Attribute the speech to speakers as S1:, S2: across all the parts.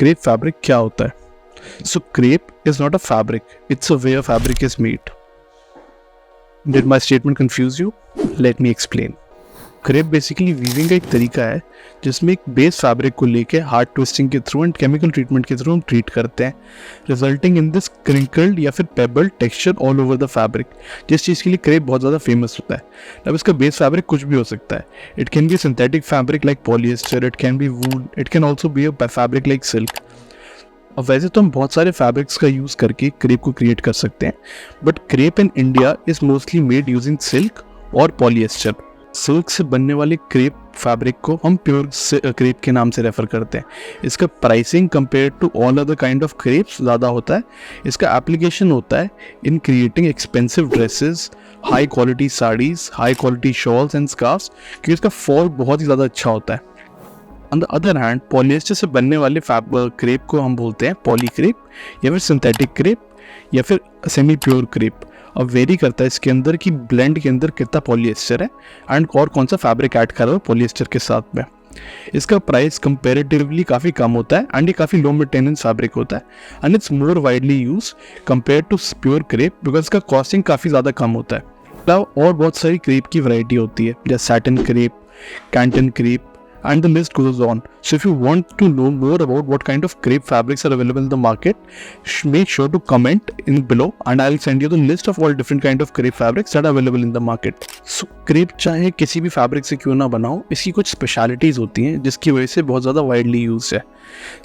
S1: Crepe fabric क्या होता है? So crepe is not a fabric, it's a way fabric is made. Did my statement confuse you? Let me explain. Crepe basically weaving का एक तरीका है जिसमें एक बेस फैब्रिक को लेके हार्ड ट्विस्टिंग के थ्रू एंड केमिकल ट्रीटमेंट के थ्रू हम ट्रीट करते हैं, रिजल्टिंग इन दिस क्रिंकल्ड या फिर pebbled texture all over the fabric. जिस चीज़ के लिए क्रेप बहुत ज़्यादा फेमस होता है. अब इसका बेस फैब्रिक कुछ भी हो सकता है. It can be synthetic fabric like polyester, it can be wool, it can also be a fabric like silk. अब वैसे तो हम बहुत सारे फैब्रिक्स का यूज़ करके क्रेप को क्रिएट कर सकते हैं, but crepe in India is mostly made using silk और पॉलिएस्टर. सिल्क से बनने वाले क्रेप फैब्रिक को हम प्योर क्रेप के नाम से रेफर करते हैं. इसका pricing compare to all other kind of crepes ज़्यादा होता है. इसका एप्लीकेशन होता है in creating expensive dresses, high quality saris, high quality shawls and scarfs, क्योंकि इसका फॉल बहुत ही ज़्यादा अच्छा होता है. On the other hand polyester से बनने वाले क्रेप को हम बोलते हैं पॉली क्रेप या फिर सिंथेटिक क्रेप या फिर सेमी प्योर क्रेप. अब वेरी करता है इसके अंदर कि ब्लेंड के अंदर कितना पॉलिएस्टर है एंड और कौन सा फैब्रिक ऐड कर रहा है पॉलिएस्टर के साथ में. इसका प्राइस कंपेरेटिवली काफ़ी कम होता है एंड ये काफ़ी लो मेंटेनेंस फैब्रिक होता है and it's more widely use compare to pure crepe because इसका कॉस्टिंग काफ़ी ज़्यादा कम होता है. और बहुत सारी क्रेप की वैरायटी होती है जैसे satin crepe, Canton crepe, and the list goes on. So if you want to know more about what kind of crepe fabrics are available in the market, make sure to comment in below and I'll send you the list of all different kind of crepe fabrics that are available in the market. So crepe चाहे किसी भी fabric से क्यों ना बनाओ, इसकी कुछ specialities होती हैं जिसकी वजह से बहुत ज़्यादा वाइडली यूज है.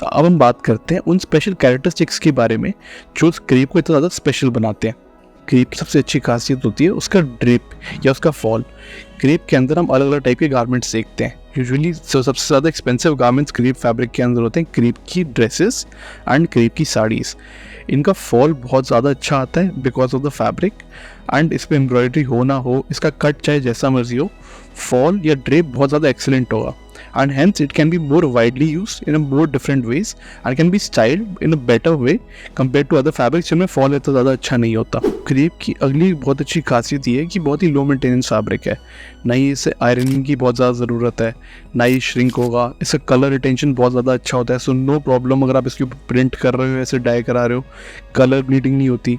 S1: अब हम बात करते हैं उन स्पेशल कैरेक्टरिस्टिक्स के बारे में जो क्रेप को इतना ज़्यादा स्पेशल बनाते हैं. क्रेप की सबसे अच्छी खासियत होती है उसका ड्रिप या उसका फॉल. क्रेप के अंदर हम अलग अलग टाइप के गारमेंट्स देखते हैं. यूजुअली सबसे ज़्यादा एक्सपेंसिव गारमेंट्स क्रेप फैब्रिक के अंदर होते हैं. क्रेप की ड्रेसेस एंड क्रेप की साड़ीज़, इनका फॉल बहुत ज़्यादा अच्छा आता है because of the fabric and इस पर एम्ब्रॉयडरी हो ना हो, इसका कट चाहे जैसा मर्जी हो, फॉल या ड्रेप बहुत ज़्यादा एक्सेलेंट होगा and hence it can be more widely used in a more different ways and can be styled in a better way compared to other fabrics जिनमें फॉल इतना ज़्यादा अच्छा नहीं होता. क्रेप की अगली बहुत अच्छी खासियत ये है कि बहुत ही लो मेंटेनेंस फैब्रिक है. ना ही इसे आयरनिंग की बहुत ज़्यादा ज़रूरत है, ना ही श्रिंक होगा. इसका कलर रिटेंशन बहुत ज़्यादा अच्छा होता है. सो नो प्रॉब्लम अगर आप इसके ऊपर प्रिंट कर रहे हो, ऐसे डाई करा रहे हो, कलर ब्लीडिंग नहीं होती.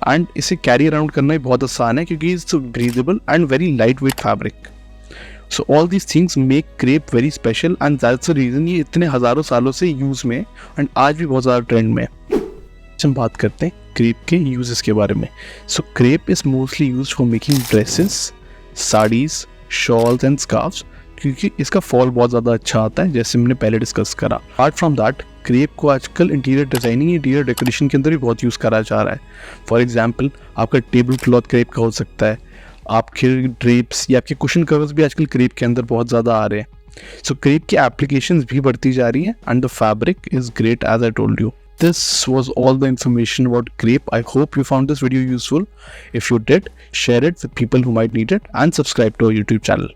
S1: एंड इसे कैरी अराउंड करना भी बहुत आसान है क्योंकि it's breathable and very light weight fabric. So all these things make crepe very special and that's the reason ये इतने हज़ारों सालों से यूज़ में एंड आज भी बहुत ज़्यादा ट्रेंड में है. हम बात करते हैं क्रेप के यूजेस के बारे में. So crepe is mostly use for making dresses, saris, shawls and scarfs, क्योंकि इसका फॉल बहुत ज़्यादा अच्छा आता है जैसे मैंने पहले डिस्कस करा. अपार्ट फ्रॉम दैट क्रेप को आजकल इंटीरियर डिज़ाइनिंग, इंटीरियर डेकोरेशन के अंदर भी बहुत यूज़ करा जा रहा है. फॉर एग्जाम्पल आपका टेबल क्लॉथ क्रेप का हो सकता है, आपके ड्रेप्स या आपके कुशन कवर्स भी आजकल क्रेप के अंदर बहुत ज़्यादा आ रहे हैं. सो क्रेप की एप्लीकेशंस भी बढ़ती जा रही हैं and the fabric is great as I told you. This was all the information about crepe. I hope you found this video useful. If you did, share it with people who might need it and subscribe to our YouTube channel.